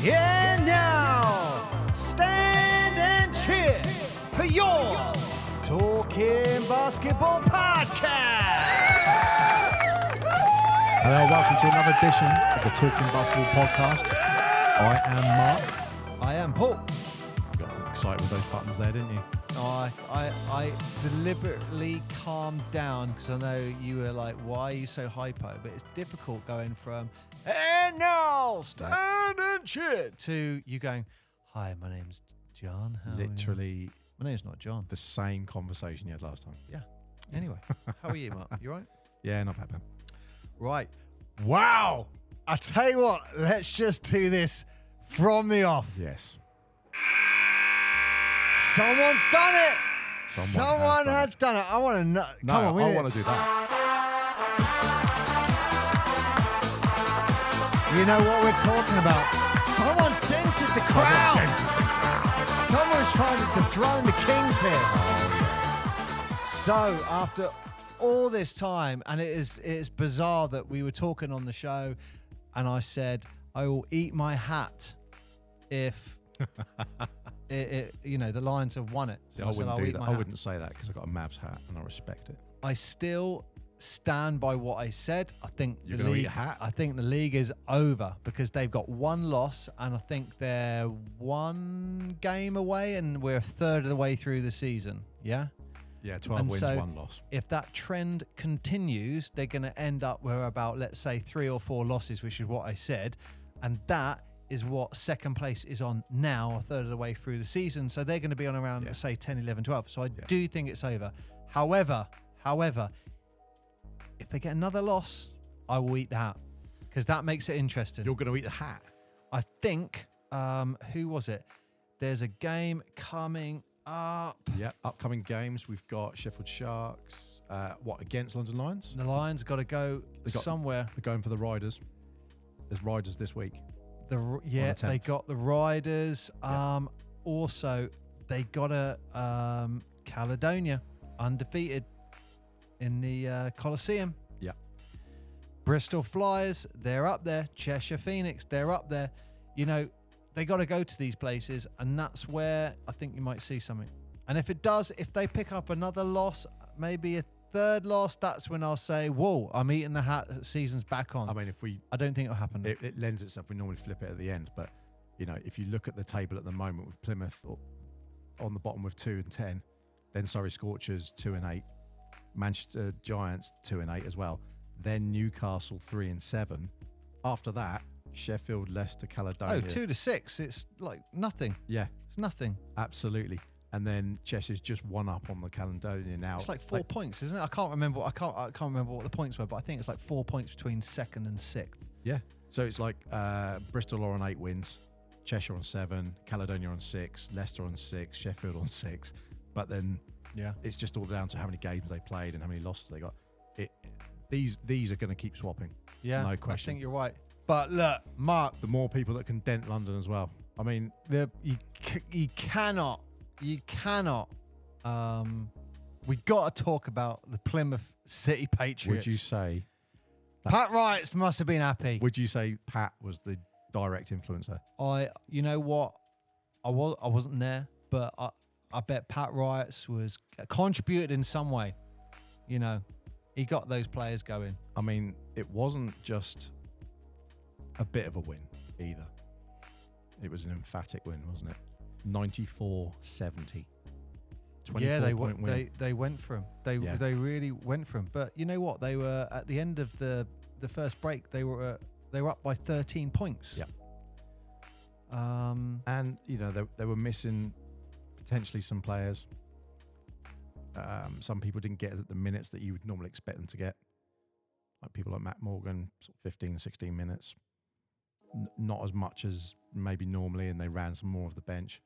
And now, stand and cheer for your Talking Basketball Podcast. Hello, welcome to another edition of the Talking Basketball Podcast. I am Mark. I am Paul. You got excited with those buttons there, didn't you? I deliberately calmed down because I know you were like, why are you so hypo? But it's difficult going from, and now, stand and cheer, to you going, hi, my name's John. How are you? Literally My name's not John. the same conversation you had last time. Yeah. Anyway, how are you, Mark? You right? Yeah, not bad, man. Right. Wow. I tell you what, let's just do this from the off. Yes. Someone's done it. Someone has done it. I want to know. No, Come on, I want to do that. You know what we're talking about. Someone dented the crowd. Someone's trying to dethrone the Kings here. So after all this time, and it is bizarre that we were talking on the show, and I said I will eat my hat if the Lions have won it. See, So I said, wouldn't I'll do eat that. my I hat. wouldn't say that because I've got a Mavs hat and I respect it. I still stand by what I said. I think You're the gonna eat league. a hat? I think the league is over because they've got one loss, and I think they're one game away, and we're a third of the way through the season. Yeah. Yeah, 12 And wins, so 1 loss. If that trend continues, they're going to end up with about, let's say, 3 or 4 losses, which is what I said, and that is what second place is on now, a third of the way through the season. So they're going to be on around, say, 10, 11, 12. So I do think it's over. However, if they get another loss, I will eat the hat because that makes it interesting. You're going to eat the hat? I think, who was it? There's a game coming up. Yeah, upcoming games. We've got Sheffield Sharks. Against London Lions? The Lions got to go somewhere. They're going for the Riders. There's Riders this week. They got the Riders. Also, they got a Caledonia undefeated in the Coliseum. Yeah. Bristol Flyers, they're up there. Cheshire Phoenix, they're up there. You know, they got to go to these places, and that's where I think you might see something. And if they pick up another loss, maybe a third loss, that's when I'll say, whoa, I'm eating the hat, season's back on. I mean, I don't think it'll happen. It lends itself. We normally flip it at the end, but if you look at the table at the moment with Plymouth on the bottom with 2 and 10, then Surrey Scorchers 2 and 8, Manchester Giants 2 and 8 as well, then Newcastle 3 and 7. After that, Sheffield, Leicester, Caledonia. 2 to 6, it's like nothing. Yeah, It's nothing. absolutely. And then Cheshire's just 1 up on the Caledonia now. It's like 4 points, isn't it? I can't remember what the points were, but I think it's like 4 points between 2nd and 6th. Yeah. So it's like Bristol are on 8 wins, Cheshire on 7, Caledonia on 6, Leicester on 6, Sheffield on 6. But then it's just all down to how many games they played and how many losses they got. These are going to keep swapping. Yeah, no question. I think you're right. But look, Mark, the more people that can dent London as well. I mean, you cannot. We got to talk about the Plymouth City Patriots. Would you say Pat Wrights must have been happy? Would you say Pat was the direct influencer? You know what? I wasn't there, but I bet Pat Wrights was contributed in some way. He got those players going. I mean, it wasn't just a bit of a win either. It was an emphatic win, wasn't it? 94-70. Yeah, they went for him. They really went for him. But you know what? They were at the end of the first break. They were up by 13 points. Yeah. And they were missing potentially some players. Some people didn't get the minutes that you would normally expect them to get. Like people like Matt Morgan, sort of 15, 16 minutes. Not as much as maybe normally, and they ran some more of the bench.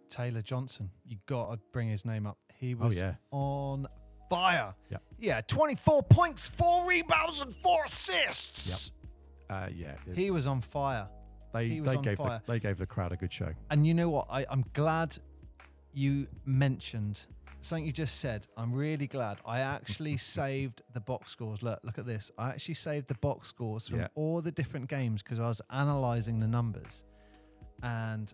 Taylor Johnson, you got to bring his name up. He was on fire. Yep. Yeah, 24 points, 4 rebounds, and 4 assists. Yep. He was on fire. They gave the crowd a good show. And you know what? I'm glad you mentioned something you just said. I'm really glad. I actually saved the box scores. Look at this. I actually saved the box scores from all the different games because I was analysing the numbers. And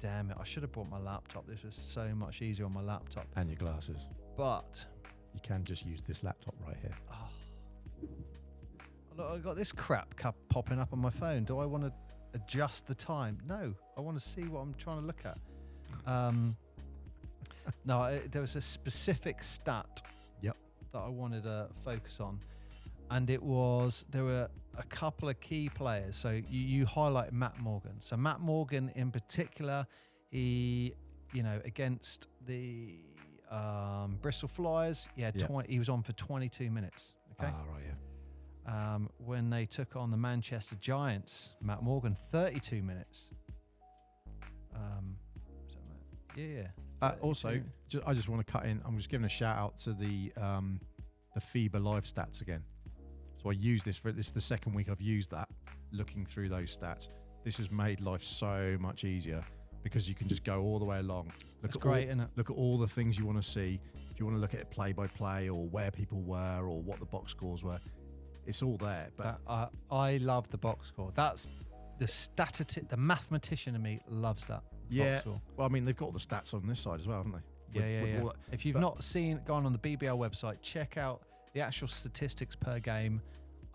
damn it, I should have brought my laptop. This was so much easier on my laptop. And your glasses. But You can just use this laptop right here. look, I got this crap popping up on my phone. Do I want to adjust the time? No, I want to see what I'm trying to look at. No, there was a specific stat Yep. that I wanted to focus on, and there were a couple of key players. So you highlighted Matt Morgan. So Matt Morgan in particular, he, against the Bristol Flyers, he was on for 22 minutes. Okay. Right, yeah. When they took on the Manchester Giants, Matt Morgan, 32 minutes. Is that Matt? Yeah. Also, I just want to cut in. I'm just giving a shout out to the FIBA live stats again. So I use this is the second week I've used that, looking through those stats. This has made life so much easier because you can just go all the way along. That's great, isn't it? Look at all the things you want to see. If you want to look at it play by play or where people were or what the box scores were, it's all there. But I love the box score. That's the mathematician in me loves that. Yeah. Box score. Well, I mean, they've got all the stats on this side as well, haven't they? Yeah. If you've not gone on the BBL website, check out the actual statistics per game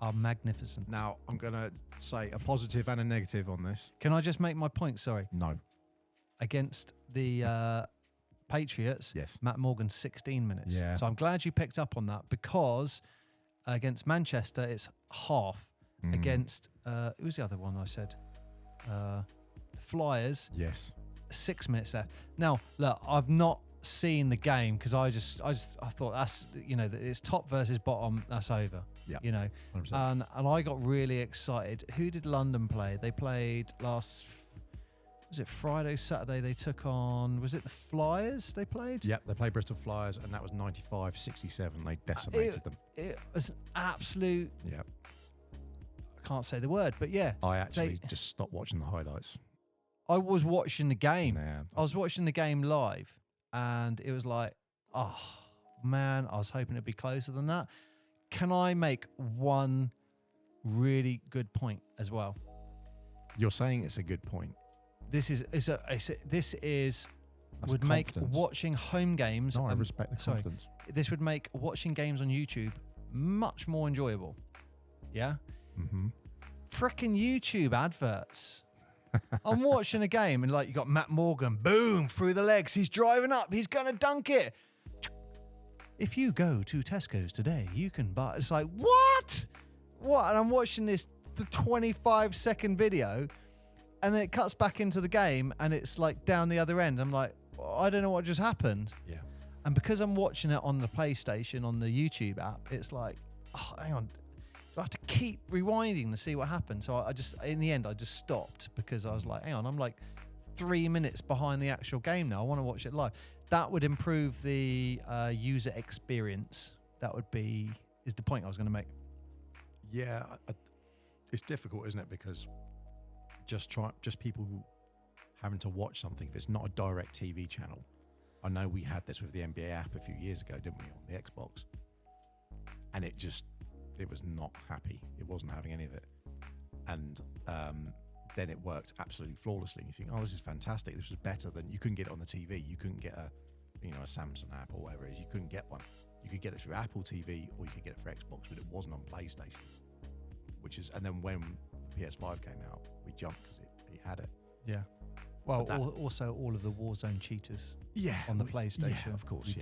are magnificent. Now, I'm going to say a positive and a negative on this. Can I just make my point? Sorry. No. Against the Patriots, Yes. Matt Morgan, 16 minutes. Yeah. So I'm glad you picked up on that because against Manchester, it's half. Against, who was the other one I said? The Flyers. Yes. 6 minutes left. Now, look, I've not seen the game because I thought that's, that it's top versus bottom, that's over. Yeah. 100%. And I got really excited. Who did London play? They played was it Friday, Saturday? They took on, was it the Flyers they played? Yep, they played Bristol Flyers, and that was 95-67. They decimated them. It was an absolute, Yeah. I can't say the word, but yeah. I actually just stopped watching the highlights. I was watching the game. Nah, I was watching the game live, and it was like, oh, man, I was hoping it'd be closer than that. Can I make one really good point as well? You're saying it's a good point. This would make confidence. watching home games. No, I respect the confidence. This would make watching games on YouTube much more enjoyable. Yeah. Mm-hmm. Frickin' YouTube adverts. I'm watching a game and you got Matt Morgan, boom, through the legs. He's driving up. He's gonna dunk it. If you go to Tesco's today, you can buy. It's like, what? And I'm watching the 25-second video, and then it cuts back into the game, and it's like down the other end. I'm like, I don't know what just happened. Yeah. And because I'm watching it on the PlayStation, on the YouTube app, it's like, oh, hang on. I have to keep rewinding to see what happened. So in the end, I just stopped because I was like, hang on, I'm like 3 minutes behind the actual game now. I want to watch it live. That would improve the user experience. Is the point I was going to make. Yeah, it's difficult, isn't it? Because just people having to watch something if it's not a direct TV channel. I know we had this with the NBA app a few years ago, didn't we, on the Xbox? And it was not happy. It wasn't having any of it. And then it worked absolutely flawlessly. And you think, oh, this is fantastic. This was better than, you couldn't get it on the TV. You couldn't get a Samsung app or whatever it is. You couldn't get one. You could get it through Apple TV or you could get it for Xbox, but it wasn't on PlayStation. And then when the PS5 came out, we jumped because it had it. Yeah. Well, also all of the Warzone cheaters. Yeah. On the PlayStation. Yeah, of course.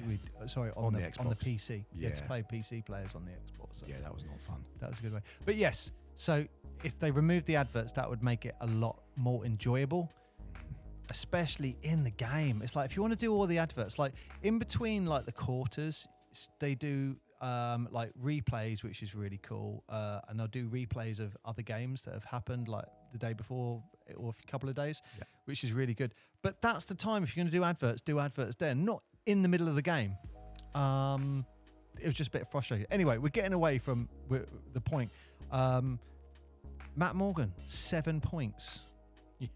On the Xbox. On the PC. Yeah. You had to play PC players on the Xbox. So yeah, that was not fun. That was a good way. But yes, so if they removed the adverts, that would make it a lot more enjoyable, especially in the game. It's like if you want to do all the adverts, like in between the quarters, they do replays, which is really cool. And they'll do replays of other games that have happened like the day before or a couple of days, which is really good. But that's the time, if you're going to do adverts then, not in the middle of the game. It was just a bit frustrating. Anyway, we're getting away from the point. Matt Morgan, 7 points. Yeah.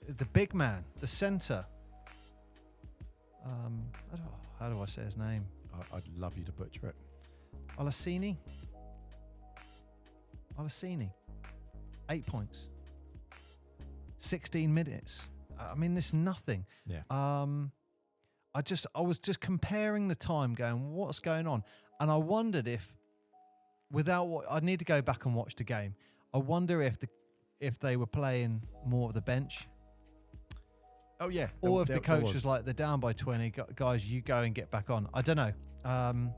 The big man, the centre. How do I say his name? I'd love you to butcher it. Olaseni. Alessini, 8 points. 16 minutes. I mean, it's nothing. Yeah. I was just comparing the time, going, what's going on? And I wondered if, I need to go back and watch the game. I wonder if they were playing more of the bench. Oh yeah. Or if the coach was like, they're down by 20, guys, you go and get back on. I don't know.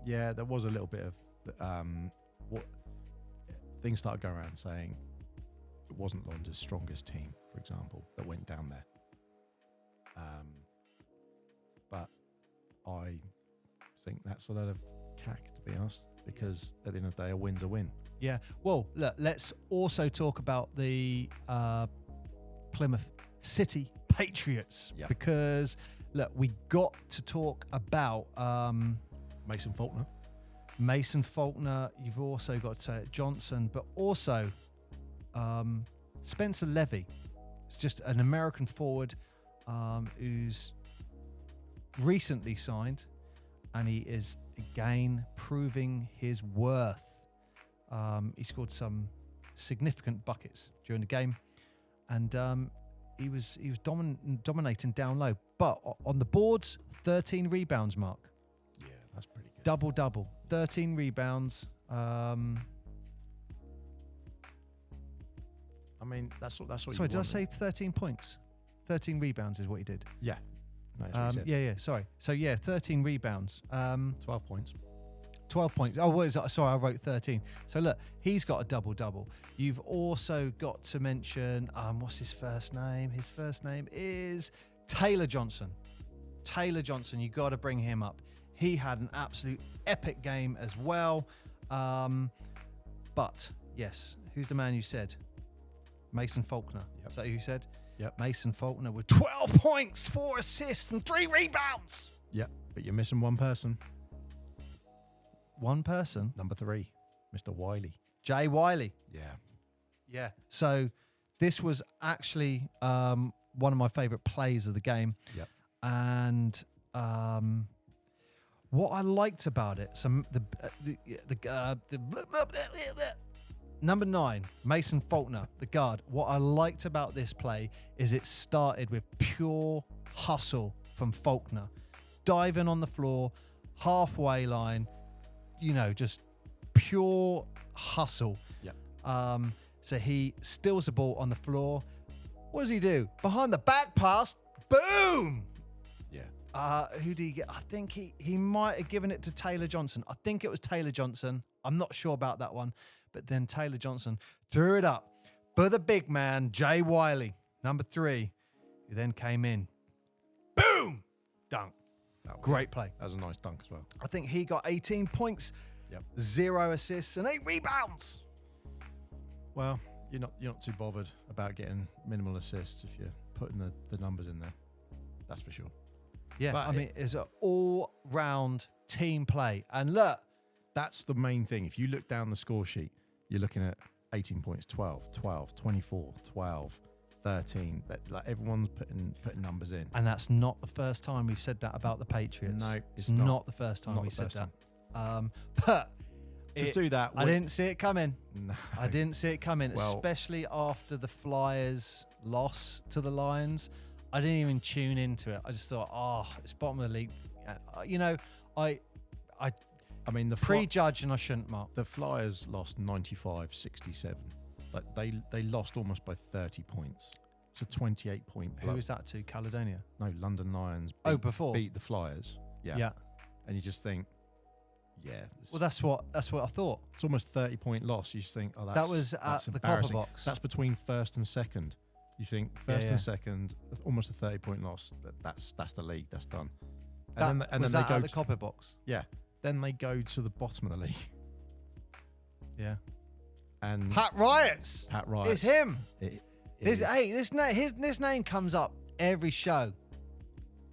Yeah, there was a little bit of what things started going around saying it wasn't London's strongest team, for example, that went down there. But I think that's a lot of cack, to be honest, because at the end of the day, a win's a win. Yeah. Well, look, let's also talk about the Plymouth City Patriots, because look, we got to talk about Mason Faulkner. Mason Faulkner. You've also got Johnson, but also Spencer Levy. It's just an American forward who's recently signed, and he is again proving his worth. He scored some significant buckets during the game, and he was dominating down low. But on the boards, 13 rebounds, Mark. Yeah, that's pretty good. Double, 13 rebounds. I mean, that's what. Sorry, did I say 13 points? 13 rebounds is what he did. Yeah. No, that's what he said. Yeah. Sorry. So 13 rebounds. 12 points. 12 points. Oh, what is that? Sorry, I wrote 13. So look, he's got a double-double. You've also got to mention, what's his first name? His first name is Taylor Johnson. Taylor Johnson, you got to bring him up. He had an absolute epic game as well. But yes, who's the man you said? Mason Faulkner. Yep. Is that who you said? Yep. Mason Faulkner with 12 points, 4 assists, and 3 rebounds. Yep. But you're missing one person. One person? Number 3, Mr. Wiley. Jay Wiley. Yeah. Yeah. So this was actually one of my favourite plays of the game. Yep. And what I liked about it, number 9, Mason Faulkner, the guard. What I liked about this play is it started with pure hustle from Faulkner, diving on the floor, halfway line. Just pure hustle. Yep. So he steals the ball on the floor. What does he do? Behind the back pass. Boom! Yeah. Who did he get? I think he might have given it to Taylor Johnson. I think it was Taylor Johnson. I'm not sure about that one. But then Taylor Johnson threw it up for the big man, Jay Wiley, number 3, who then came in. Boom! Dunk. Great play. That was a nice dunk as well. I think he got 18 points, 0 assists, and 8 rebounds. Well, you're not too bothered about getting minimal assists if you're putting the numbers in there. That's for sure. Yeah, but I mean, it's an all-round team play. And look, that's the main thing. If you look down the score sheet, you're looking at 18 points, 12, 12, 24, 12, 13. Like everyone's putting numbers in. And that's not the first time we've said that about the Patriots. No, it's not the first time we said that. But to do that, I didn't see it coming. No. I didn't see it coming, Well, especially after the Flyers' loss to the Lions. I didn't even tune into it. I just thought, it's bottom of the league. I mean, prejudge, and I shouldn't, Mark. The Flyers lost 95-67. Like they lost almost by 30 points. It's a 28-point. Who was that to? Caledonia? No, London Lions. Beat the Flyers. Yeah. And you just think, well, that's what I thought. It's almost 30-point loss. You just think, that was at the Copper Box. That's between first and second. You think first and second, almost a 30-point loss. That's the league. That's done. And then they go at the Copper Box. Yeah. Then they go to the bottom of the league. Yeah. And Pat Riots. It's him. This name comes up every show.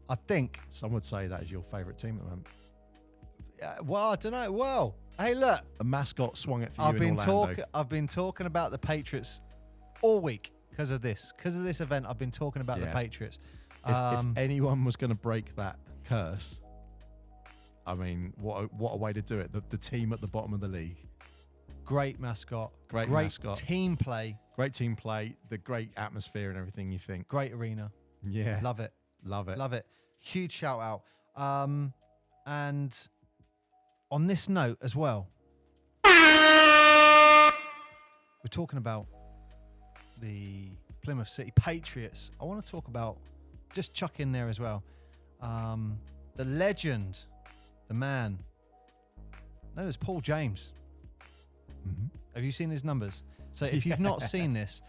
I think. Some would say that is your favourite team at the moment. Well, I don't know. Well, hey, look. A mascot swung it for you in Orlando. I've been talking about the Patriots all week because of this event. I've been talking about the Patriots. If anyone was going to break that curse, I mean, what a way to do it. The team at the bottom of the league. Great mascot. Great great mascot. team play. Great team play. The great atmosphere and everything you think. Great arena. Yeah. Love it. Love it. Love it. Huge shout out. And on this note as well, we're talking about the Plymouth City Patriots. I want to talk about, just chuck in there as well, the legend, the man known as Paul James. Mm-hmm. Have you seen his numbers? So if you've not seen this,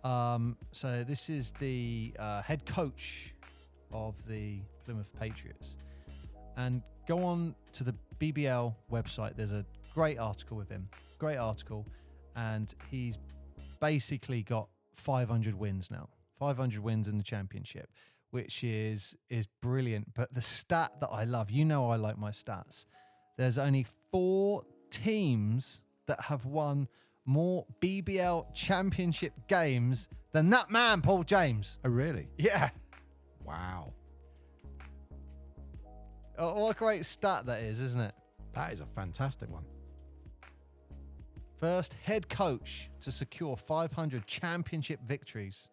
so this is the head coach of the Plymouth Patriots. And go on to the BBL website. There's a great article with him. Great article. And he's basically got 500 wins now. 500 wins in the championship, which is brilliant. But the stat that I love, you know I like my stats. There's only 4 teams that have won more BBL championship games than that man, Paul James. Oh, really? Yeah. Wow. Oh, what a great stat that is, isn't it? That is a fantastic one. First head coach to secure 500 championship victories.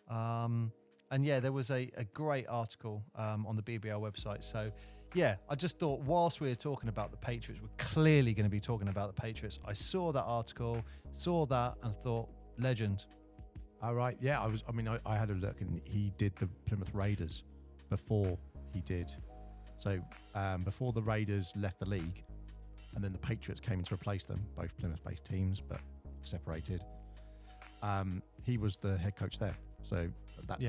And yeah, there was a great article on the BBL website. So yeah, I just thought whilst we were talking about the Patriots, we're clearly going to be talking about the Patriots. I saw that article, saw that and thought, legend. All right. Yeah, I had a look and he did the Plymouth Raiders before he did. So before the Raiders left the league, and then the Patriots came in to replace them, both Plymouth-based teams, but separated. He was the head coach there. So that.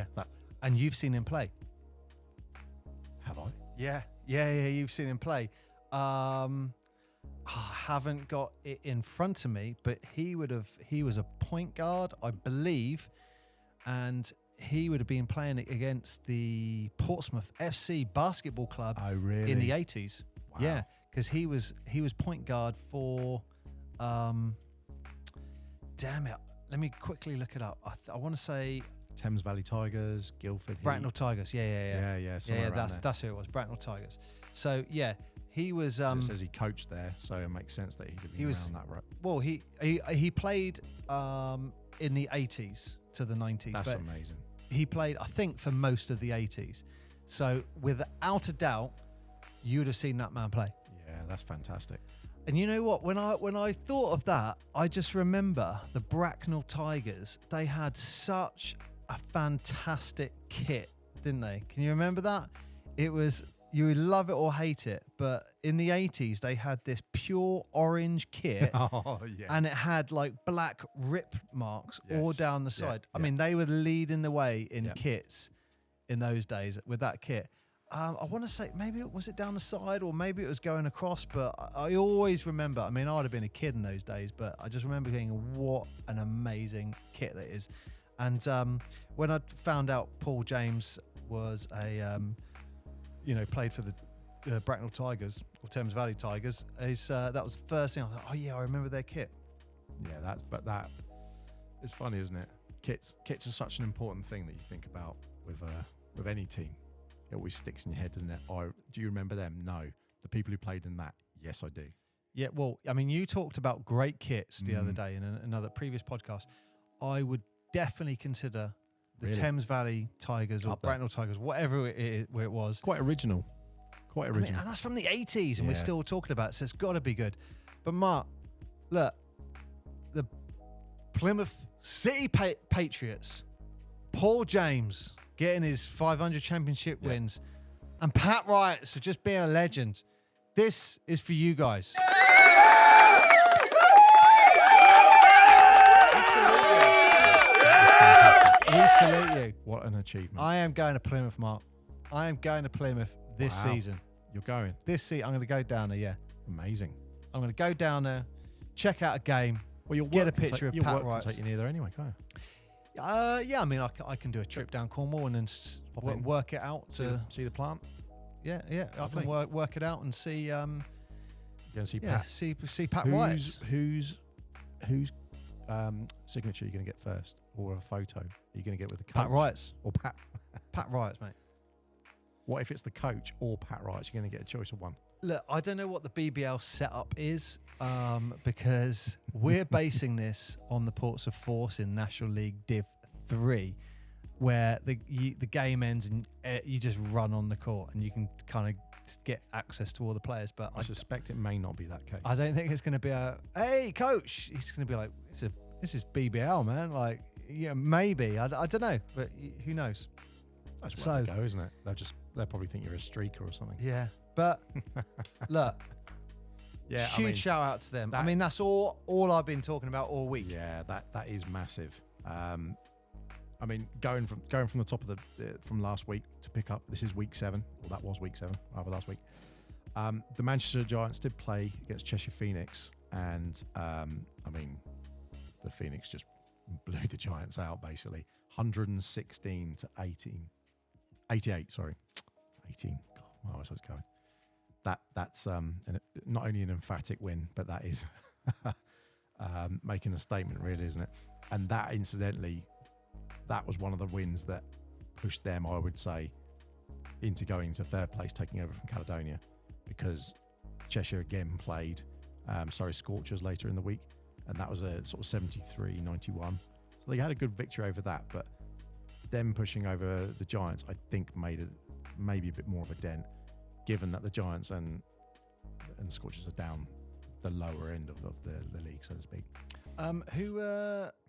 And you've seen him play. Have I? Yeah. You've seen him play. I haven't got it in front of me, but he was a point guard, I believe, and he would have been playing against the Portsmouth FC basketball club. Oh, really? In the 80s. Wow. Yeah, because he was point guard for. Damn it! Let me quickly look it up. I want to say Thames Valley Tigers, Guildford Heat. Bracknell Tigers. Yeah. That's who it was. Bracknell Tigers. So yeah, he was. So it says he coached there, so it makes sense that he'd have been around that. Right. Well, he played in the 80s to the 90s. That's but amazing. He played, I think, for most of the 80s. So without a doubt, you would have seen that man play. Yeah, that's fantastic. And you know what? When I thought of that, I just remember the Bracknell Tigers. They had such a fantastic kit, didn't they? Can you remember that? It was, you would love it or hate it, but in the 80s, they had this pure orange kit. Oh, yeah. And it had like black rip marks all down the side. Yeah, I mean, they were leading the way in kits in those days with that kit. I want to say maybe was it down the side or maybe it was going across, but I always remember, I mean, I'd have been a kid in those days, but I just remember thinking, what an amazing kit that is. And when I found out Paul James was played for the Bracknell Tigers or Thames Valley Tigers, that was the first thing I thought, oh yeah, I remember their kit. Yeah, that it's funny, isn't it? Kits are such an important thing that you think about with any team. It always sticks in your head, doesn't it? Do you remember them? No. The people who played in that? Yes, I do. Yeah, well, I mean, you talked about great kits the other day in another previous podcast. I would definitely consider the Thames Valley Tigers or Bracknell Tigers, whatever it was. Quite original. I mean, and that's from the 80s, and we're still talking about it, so it's got to be good. But Mark, look, the Plymouth City Patriots, Paul James getting his 500 championship wins, and Pat Wright for just being a legend. This is for you guys. We salute you. What an achievement. I am going to Plymouth, Mark. I am going to Plymouth this season. You're going? This season, I'm going to go down there, yeah. Amazing. I'm going to go down there, check out a game, well, get a picture of Pat Wright. Take you near there anyway, can't you? Yeah, I mean, I can do a trip down Cornwall and then work it out to see the plant. Yeah, I can work it out and see. You're going to see Pat. See Pat Wright. Whose signature are you going to get first, or a photo? Are you going to get with the coach? Pat Wright's or Pat? Pat Wright's, mate. What if it's the coach or Pat Wright's? You're going to get a choice of one. Look, I don't know what the BBL setup is because we're basing this on the Portsmouth Force in National League Div 3, where the game ends and you just run on the court and you can kind of get access to all the players. But I suspect it may not be that case. I don't think it's going to be a, hey, coach. He's going to be like, this is BBL, man. Like, yeah, maybe. I don't know, but who knows? That's worth a go, isn't it? They'll probably think you're a streaker or something. Yeah. But look, yeah, huge shout out to them. I mean, that's all I've been talking about all week. Yeah, that is massive. I mean, going from the top of from last week to pick up, this is week 7, or that was week 7, rather last week. The Manchester Giants did play against Cheshire Phoenix, and I mean, the Phoenix just blew the Giants out basically, 116 to 88. Sorry, 18. God, my eyes was going. That's not only an emphatic win, but that is making a statement, really, isn't it? And that, incidentally, that was one of the wins that pushed them, I would say, into going to 3rd place, taking over from Caledonia, because Cheshire again played Surrey Scorchers later in the week, and that was a sort of 73-91. So they had a good victory over that, but them pushing over the Giants, I think, made maybe a bit more of a dent, given that the Giants and Scorchers are down the lower end of the league, so to speak.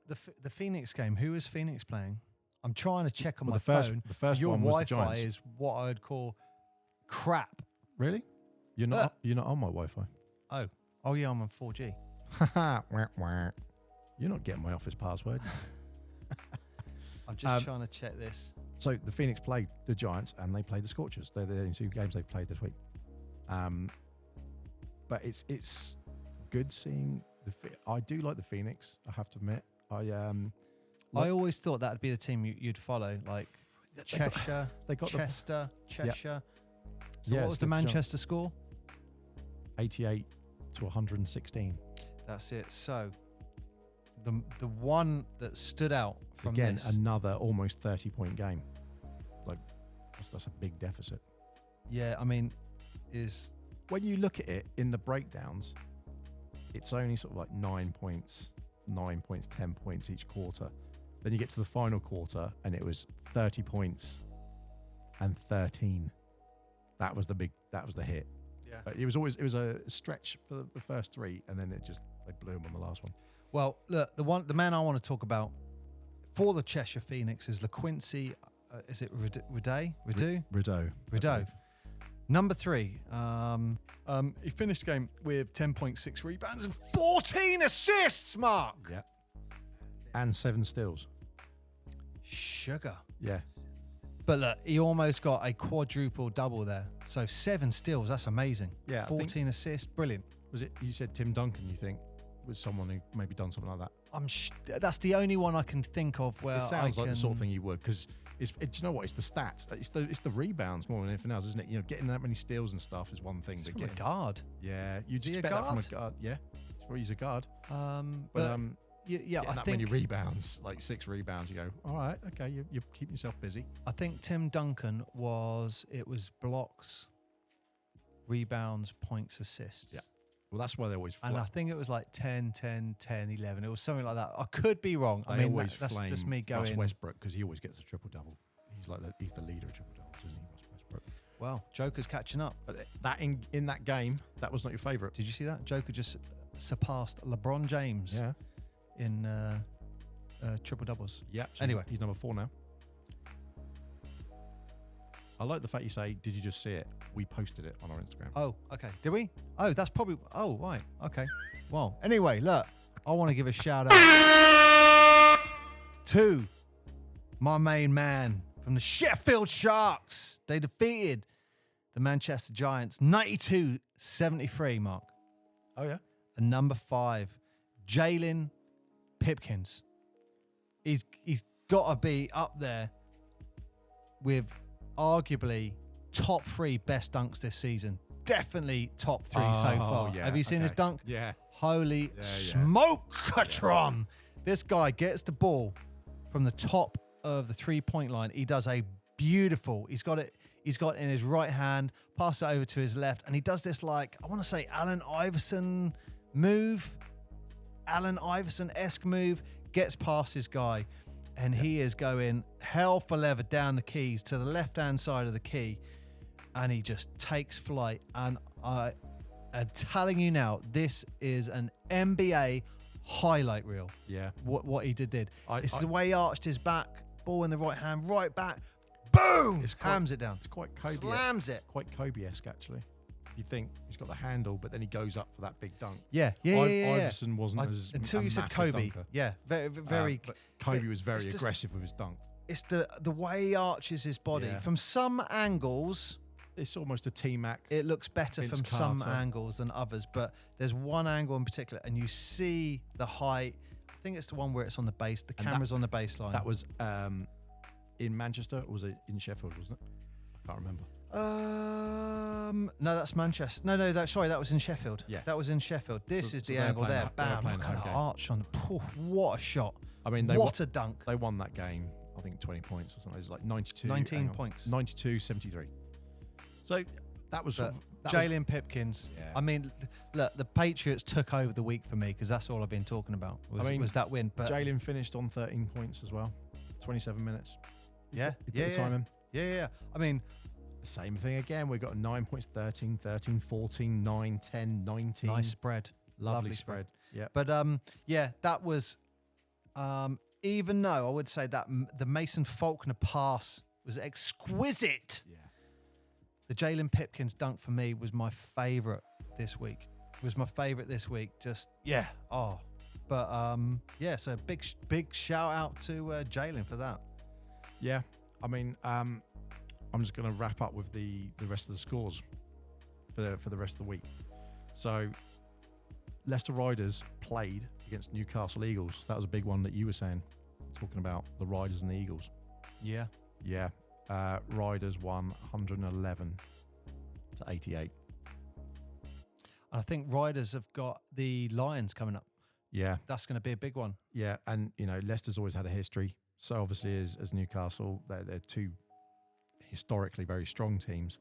The Phoenix game, who is Phoenix playing? I'm trying to check on my phone. The first Your one was the Wi-Fi Giants. is what I would call crap. Really? You're not on my Wi-Fi? Oh yeah, I'm on 4G. You're not getting my office password. I'm just trying to check this. So the Phoenix played the Giants and they played the Scorchers. They're the only 2 games they've played this week. But it's good seeing I do like the Phoenix, I have to admit. I always thought that'd be the team you'd follow, like Cheshire, Chester. So what was the Manchester score? 88 to 116. That's it. So the one that stood out from again this, another almost 30-point game. Like that's a big deficit. Yeah, I mean, is when you look at it in the breakdowns, it's only sort of like 9 points, 10 points each quarter. Then you get to the final quarter and it was 30 points and 13. That was the hit. Yeah. But it was a stretch for the first 3, and then they blew them on the last one. Well, look, the man I want to talk about for the Cheshire Phoenix is LaQuincy. Is it Rideau? Number 3. He finished the game with 10.6 rebounds and 14 assists, Mark. Yeah. And 7 steals. Sugar. Yeah. But look, he almost got a quadruple double there. So 7 steals, that's amazing. Yeah. 14 assists, brilliant. Was it, you said Tim Duncan, you think, was someone who maybe done something like that? That's the only one I can think of where it sounds like the sort of thing you would, because do you know what? It's the stats. It's the rebounds more than anything else, isn't it? You know, getting that many steals and stuff is one thing. It's but from a guard. Yeah, you'd expect that from a guard. Yeah, he's a guard. Yeah, I think many rebounds, like 6 rebounds, you go, all right, okay, you're keeping yourself busy. I think Tim Duncan was blocks, rebounds, points, assists. Yeah. Well, that's why they always flame. And I think it was like 10, 10, 10, 11. It was something like that. I could be wrong. I mean, that's just me going. Russ Westbrook, because he always gets a triple-double. He's the leader of triple-doubles, isn't he, Russ Westbrook? Well, Joker's catching up. But that in that game, that was not your favourite. Did you see that? Joker just surpassed LeBron James in triple-doubles. Yeah. So anyway. He's number 4 now. I like the fact you say, did you just see it? We posted it on our Instagram. Oh, okay. Did we? Oh, that's probably... Oh, right. Okay. Well, anyway, look. I want to give a shout out to my main man from the Sheffield Sharks. They defeated the Manchester Giants 92-73, Mark. Oh, yeah? And number 5, Jalen Pipkins. He's got to be up there with arguably top 3 best dunks this season. Definitely top 3 so far. Yeah, have you seen his dunk? Yeah. Holy smoke-catron. This guy gets the ball from the top of the 3-point line. He does a beautiful. He's got it in his right hand, pass it over to his left, and he does this like, I want to say Allen Iverson-esque move, gets past his guy, and he is going hell for leather down the keys to the left-hand side of the key, and he just takes flight. And I am telling you now, this is an NBA highlight reel. Yeah. What he did. This is the way he arched his back, ball in the right hand, right back, boom, hams it down. It's quite Kobe. Slams it. Quite Kobe-esque, actually. You think he's got the handle, but then he goes up for that big dunk. Yeah. Iverson wasn't as until you said massive Kobe. dunker. Yeah, very. But Kobe was very aggressive with his dunk. It's the way he arches his body. Yeah. From some angles, It's almost a T-Mac. it looks better Vince from Carter. some angles than others, but there's one angle in particular, and you see the height. I think it's the one where it's on the base. The camera's on the baseline. That was in Manchester, or was it in Sheffield? Wasn't it? I can't remember. No, that's Manchester. No, that was in Sheffield. Yeah. That was in Sheffield. This So is the they were angle playing there. they were Bam. playing Look the at home the game. arch on the. What a shot. I mean, What a dunk. They won that game, I think 20 points or something. It was like 92. 19 points. 92-73. So that was... Jalen Pipkins. Yeah. I mean, look, the Patriots took over the week for me because that's all I've been talking about was that win. But Jalen finished on 13 points as well. 27 minutes. He put the time in. Yeah. I mean, Same thing again. We've got 9 points, 13, 14, 9, 10, 19. nice spread. Lovely spread. Yeah. But that was even though I would say that the Mason Faulkner pass was exquisite. Yeah. The Jalen Pipkins dunk for me was my favourite this week. Just so big shout out to Jalen for that. Yeah. I mean, I'm just going to wrap up with the rest of the scores for the rest of the week. So Leicester Riders played against Newcastle Eagles. That was a big one that you were saying, talking about the Riders and the Eagles. Yeah. Yeah. Riders won 111 to 88. I think Riders have got the Lions coming up. Yeah. That's going to be a big one. Yeah. And, Leicester's always had a history. So obviously as Newcastle, they're two historically very strong teams.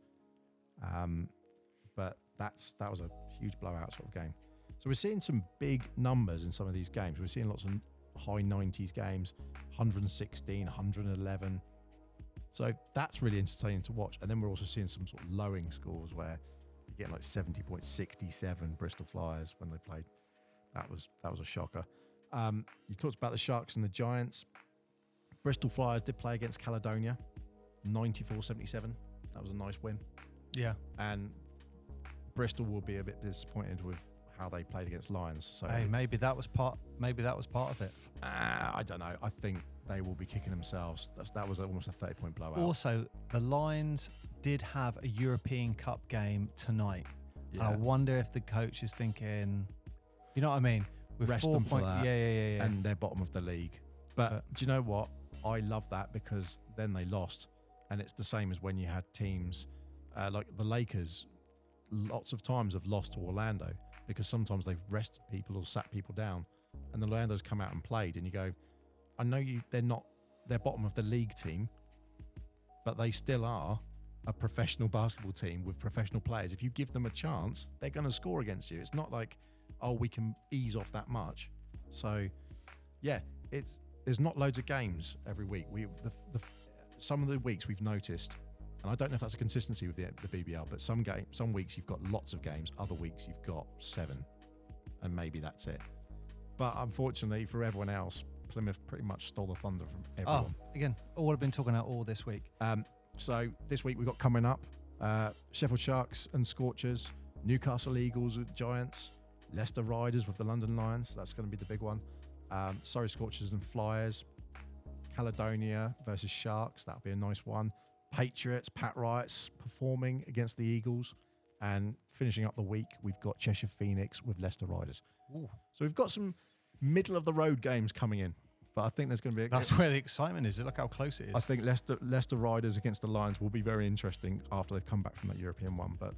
But that was a huge blowout sort of game. So we're seeing some big numbers in some of these games. We're seeing lots of high 90s games, 116, 111. So that's really entertaining to watch. And then we're also seeing some sort of lowing scores where you get like 70.67 Bristol Flyers when they played. That was a shocker. You talked about the Sharks and the Giants. Bristol Flyers did play against Caledonia, 94-77. That was a nice win. Yeah. And Bristol will be a bit disappointed with how they played against Lions. So hey, maybe that was part of it. I don't know. I think they will be kicking themselves. That was almost a 30-point blowout. Also, the Lions did have a European Cup game tonight. Yeah. I wonder if the coach is thinking, you know what I mean? With Rest 4 them for point, that. Yeah. And they're bottom of the league. But do you know what? I love that because then they lost. And it's the same as when you had teams like the Lakers lots of times have lost to Orlando because sometimes they've rested people or sat people down. And the Orlando's come out and played and you go, I know they're bottom of the league team, but they still are a professional basketball team with professional players. If you give them a chance, they're going to score against you. It's not like, we can ease off that much. So, yeah, there's not loads of games every week. Some of the weeks we've noticed, and I don't know if that's a consistency with the BBL, but some weeks you've got lots of games, other weeks you've got 7, and maybe that's it. But unfortunately for everyone else, Plymouth pretty much stole the thunder from everyone. Again, all I've been talking about all this week. So this week we've got coming up Sheffield Sharks and Scorchers, Newcastle Eagles with Giants, Leicester Riders with the London Lions. That's going to be the big one. Surrey Scorchers and Flyers, Caledonia versus Sharks. That'll be a nice one. Patriots, Pat Wrights performing against the Eagles. And finishing up the week, we've got Cheshire Phoenix with Leicester Riders. Ooh. So we've got some middle of the road games coming in. But I think there's going to be... That's where the excitement is. Look how close it is. I think Leicester Riders against the Lions will be very interesting after they've come back from that European one. But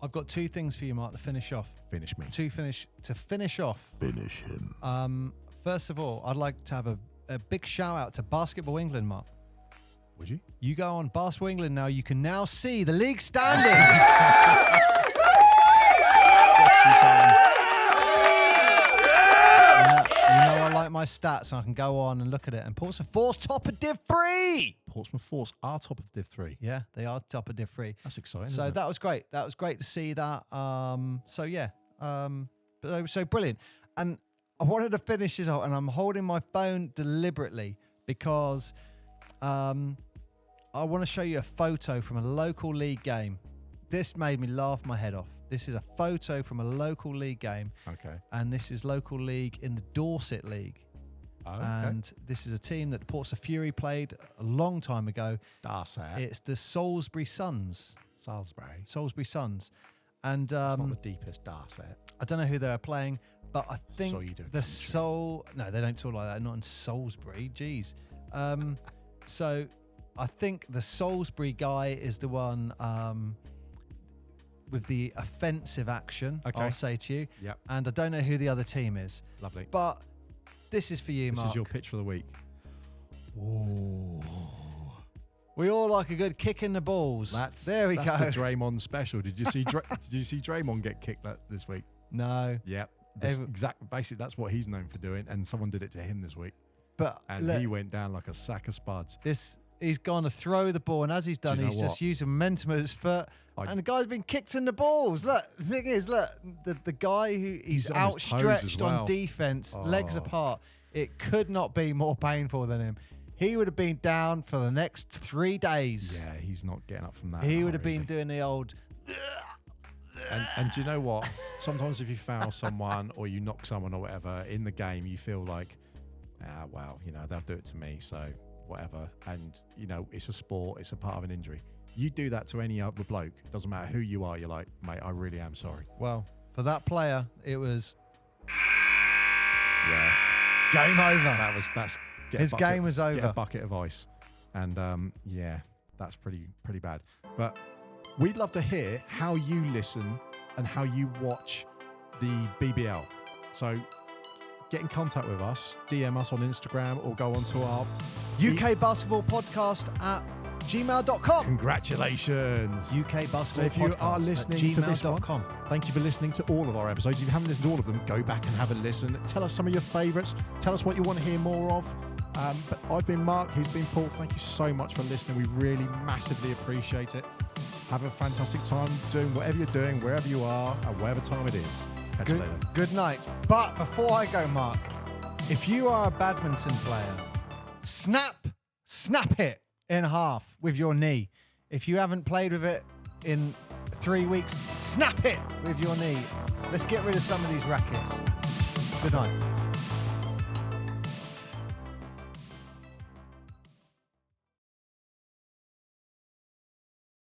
I've got 2 things for you, Mark, to finish off. Finish me. To finish off. Finish him. First of all, I'd like to have a big shout out to Basketball England, Mark. Would you? You go on Basketball England now. You can now see the league standings. You know I like my stats, and I can go on and look at it. And Portsmouth Force top of Div 3. Portsmouth Force are top of Div 3. Yeah, they are top of Div 3. That's exciting. So isn't that was great. That was great to see that. So yeah, but they were so brilliant. And I wanted to finish it off, and I'm holding my phone deliberately because I want to show you a photo from a local league game. This made me laugh my head off. This is a photo from a local league game. Okay. And this is local league in the Dorset League. Oh, okay. And this is a team that the Portsmouth Fury played a long time ago. Dorset. It's the Salisbury Sons. Salisbury. Sons. And It's not the deepest Dorset. I don't know who they're playing, but I think Cider No, they don't talk like that. Not in Salisbury. Jeez. So I think the Salisbury guy is the one with the offensive action, Okay. I'll say to you. Yep. And I don't know who the other team is. Lovely. But this is for you, This Mark. is your pitch for the week. Ooh. We all like a good kick in the balls. There we go. That's the Draymond special. Did you see? Did you see Draymond get kicked this week? No. Yep. Basically, that's what he's known for doing, and someone did it to him this week, But and look, he went down like a sack of spuds. he's gone to throw the ball, and as he's done, Do you know he's just what? used momentum of his foot, and the guy's been kicked in the balls. Look, the thing is, look, the guy who he's on his toes as outstretched well. on defense, legs Oh. apart. It could not be more painful than him. He would have been down for the next 3 days. Yeah, he's not getting up from that. He would have been doing the old. And do you know what? Sometimes if you foul someone or you knock someone or whatever in the game, you feel like, well, they'll do it to me, so whatever. And, it's a sport. It's a part of an injury. You do that to any other bloke. It doesn't matter who you are. You're like, mate, I really am sorry. Well, for that player, it was Yeah. game over. That's His game was over. Get a bucket of ice. And, yeah, that's pretty bad. But we'd love to hear how you listen and how you watch the BBL. So get in contact with us, DM us on Instagram, or go onto our UK Basketball Podcast at gmail.com. Congratulations. UK Basketball So if you are Podcast listening at to this one, gmail.com. thank you for listening to all of our episodes. If you haven't listened to all of them, go back and have a listen. Tell us some of your favourites. Tell us what you want to hear more of. But I've been Mark, he's been Paul. Thank you so much for listening. We really massively appreciate it. Have a fantastic time doing whatever you're doing, wherever you are, at whatever time it is. Catch you later. Good night. But before I go, Mark, if you are a badminton player, snap it in half with your knee. If you haven't played with it in 3 weeks, snap it with your knee. Let's get rid of some of these rackets. Good night.